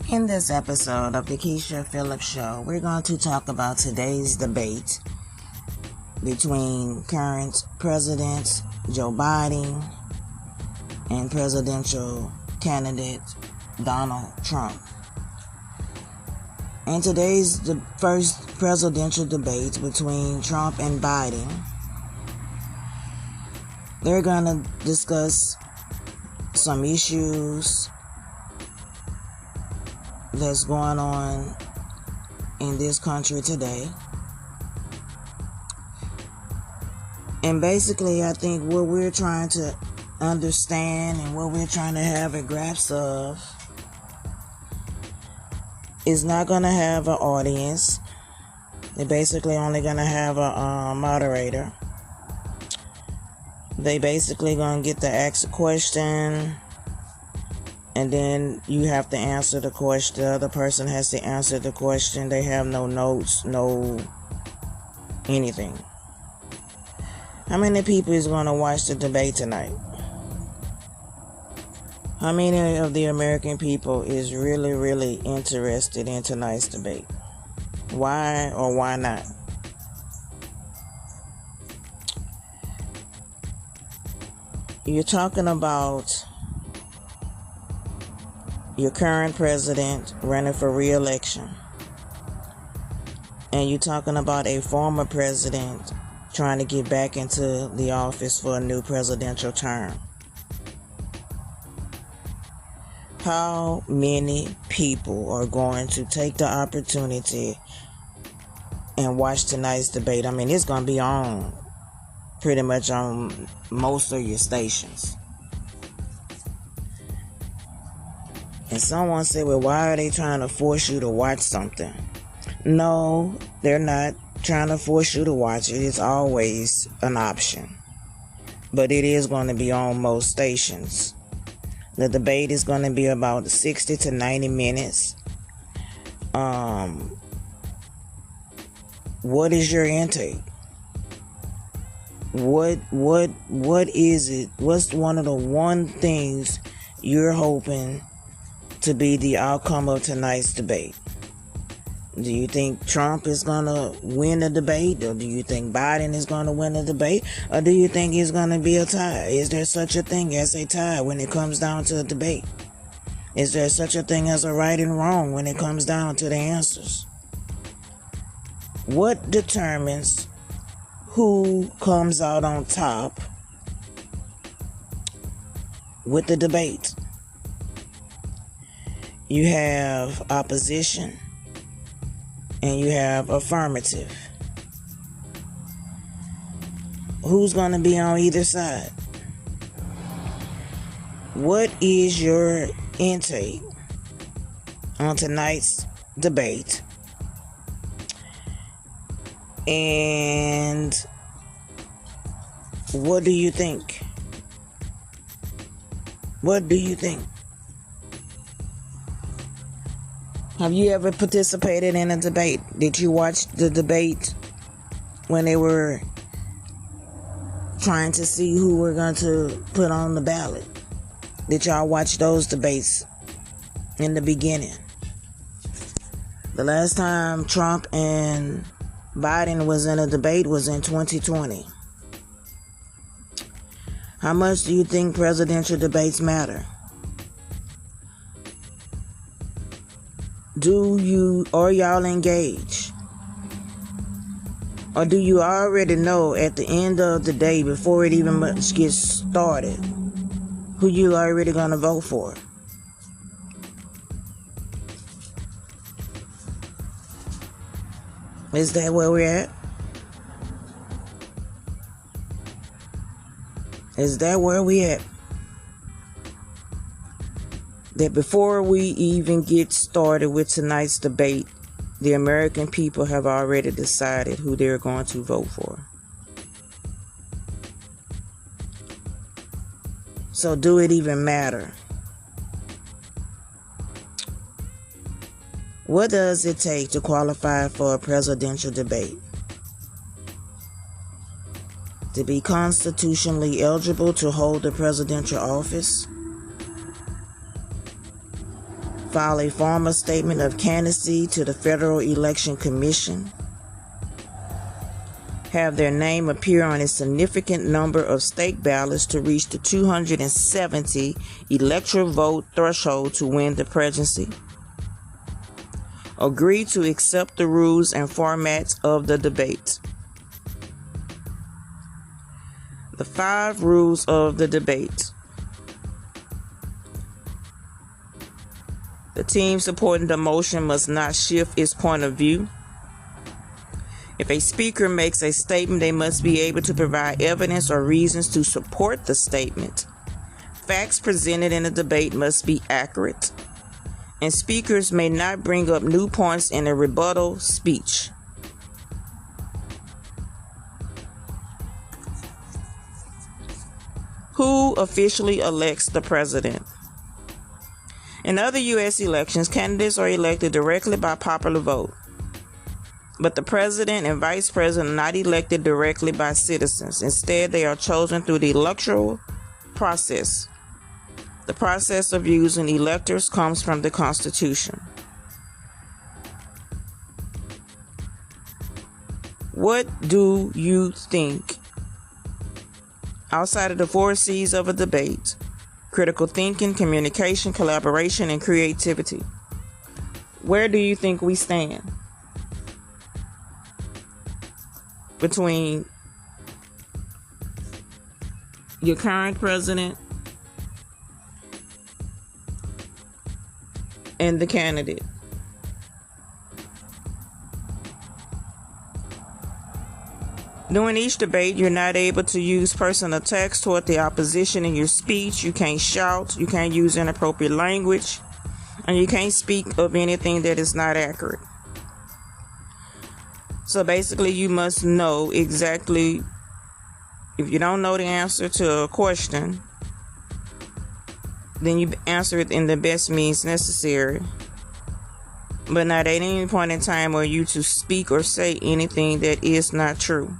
In this episode of the Keisha Phillips Show, we're going to talk about today's debate between current President Joe Biden and presidential candidate Donald Trump. In today's the first presidential debate between Trump and Biden, they're going to discuss some issues that's going on in this country today. And basically, I think what we're trying to understand and what we're trying to have a grasp of is not going to have an audience. They're basically only going to have a moderator. They basically going to get to ask a question, and then you have to answer the question. The other person has to answer the question. They have no notes, no anything. How many people is going to watch the debate tonight? How many of the American people is really interested in tonight's debate? Why or why not? You're talking about your current president running for re-election, and you're talking about a former president trying to get back into the office for a new presidential term. How many people are going to take the opportunity and watch tonight's debate? I mean, it's going to be on pretty much on most of your stations. And someone said, well, why are they trying to force you to watch something? No, they're not trying to force you to watch it. It's always an option. But it is going to be on most stations. The debate is going to be about 60 to 90 minutes. What is your intake? What is it? What's one of the one things you're hoping to be the outcome of tonight's debate? Do you think Trump is going to win the debate? Or do you think Biden is going to win the debate? Or do you think it's going to be a tie? Is there such a thing as a tie when it comes down to a debate? Is there such a thing as a right and wrong when it comes down to the answers? What determines who comes out on top with the debate? You have opposition and you have affirmative. Who's going to be on either side? What is your intake on tonight's debate? And what do you think? What do you think? Have you ever participated in a debate? Did you watch the debate when they were trying to see who we're going to put on the ballot? Did y'all watch those debates in the beginning? The last time Trump and Biden was in a debate was in 2020. How much do you think presidential debates matter? Are y'all engaged? Or do you already know at the end of the day, before it even much gets started, who you already gonna vote for? Is that where we're at? Is that where we at? That before we even get started with tonight's debate, the American people have already decided who they're going to vote for. So do it even matter? What does it take to qualify for a presidential debate? To be constitutionally eligible to hold the presidential office? file a formal statement of candidacy to the Federal Election Commission, have their name appear on a significant number of state ballots to reach the 270 electoral vote threshold to win the presidency, agree to accept the rules and formats of the debate. The 5 rules of the debate. The team supporting the motion must not shift its point of view. If a speaker makes a statement, they must be able to provide evidence or reasons to support the statement. Facts presented in the debate must be accurate, and speakers may not bring up new points in a rebuttal speech. Who officially elects the president? In other U.S. elections, candidates are elected directly by popular vote, but the president and vice president are not elected directly by citizens. Instead, they are chosen through the electoral process. The process of using electors comes from the Constitution. What do you think? Outside of the 4 C's of a debate: critical thinking, communication, collaboration, and creativity, where do you think we stand between your current president and the candidate? During each debate, you're not able to use personal attacks toward the opposition in your speech. You can't shout, you can't use inappropriate language, and you can't speak of anything that is not accurate. So basically, you must know exactly, if you don't know the answer to a question, then you answer it in the best means necessary, but not at any point in time are you to speak or say anything that is not true.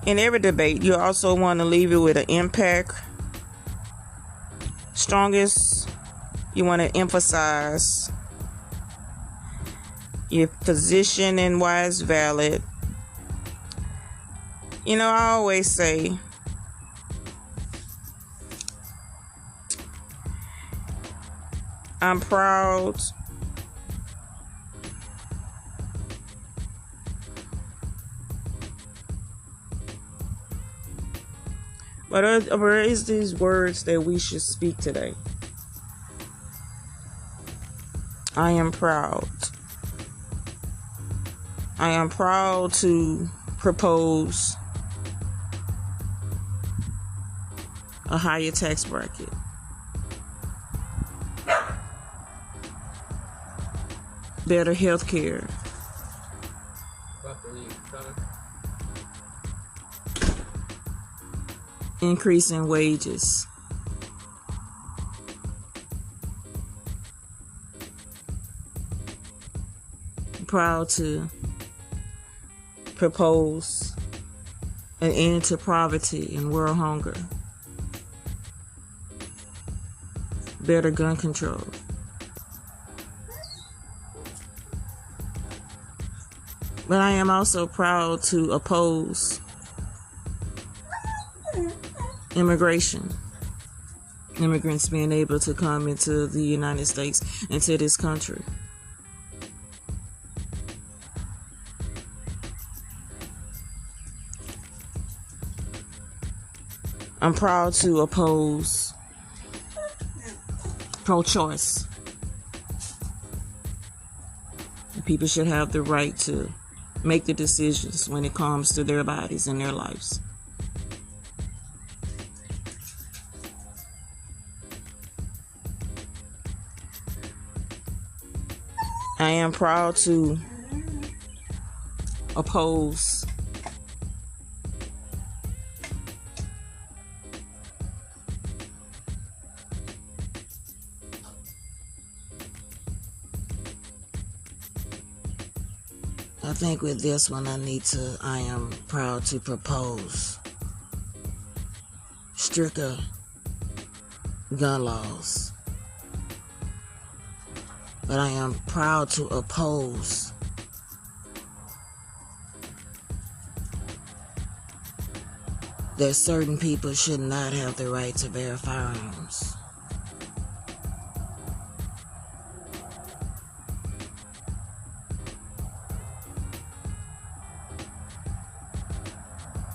In every debate, you also want to leave it with an impact. Strongest, you want to emphasize your position and why it's valid. You know, I always say, I'm proud but where is these words that we should speak today? I am proud. I am proud to propose a higher tax bracket. Better health care. Increase in wages. I'm proud to propose an end to poverty and world hunger. Better gun control. But I am also proud to oppose immigration. Immigrants being able to come into the United States, into this country. I'm proud to oppose pro-choice. People should have the right to make the decisions when it comes to their bodies and their lives. I am proud to oppose I think with this one I am proud to propose stricter gun laws. But I am proud to oppose that certain people should not have the right to bear firearms.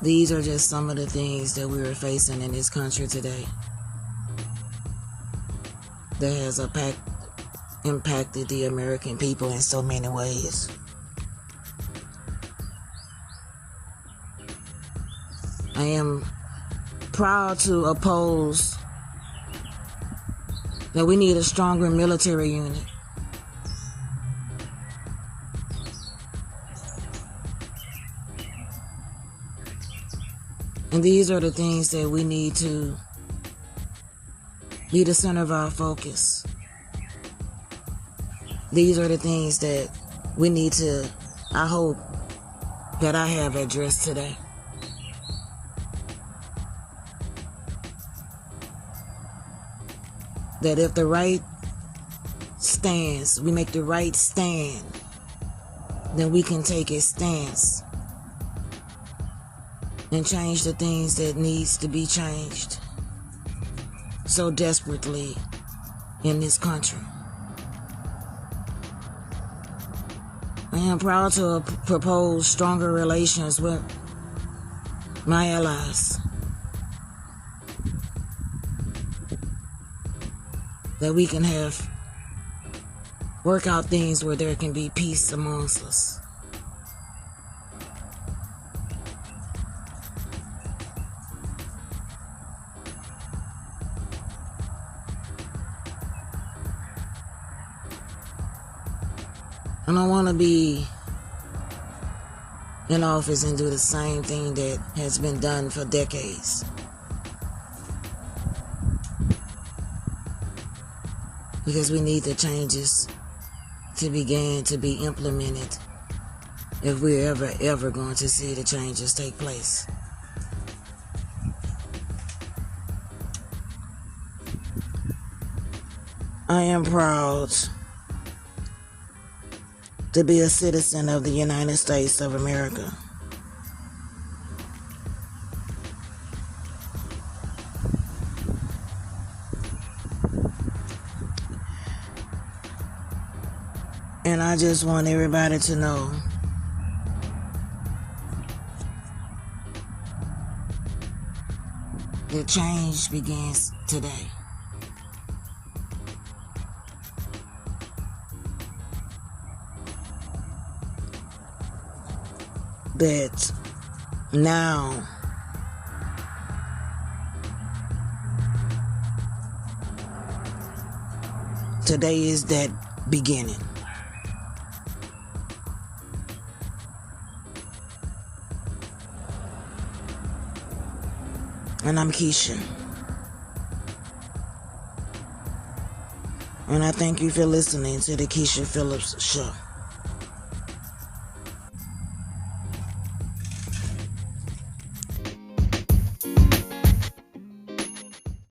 These are just some of the things that we are facing in this country today that has impacted the American people in so many ways. I am proud to oppose that we need a stronger military unit. And these are the things that we need to be the center of our focus. These are the things that we need to, I hope, that I have addressed today. That if the right stands, we make the right stand, then we can take a stance and change the things that needs to be changed so desperately in this country. I am proud to propose stronger relations with my allies, that we can work out things where there can be peace amongst us. I don't want to be in office and do the same thing that has been done for decades. Because we need the changes to begin to be implemented if we're ever going to see the changes take place. I am proud to be a citizen of the United States of America. And I just want everybody to know that change begins today. That now today is that beginning. And I'm Keisha. And I thank you for listening to the Keisha Phillips Show.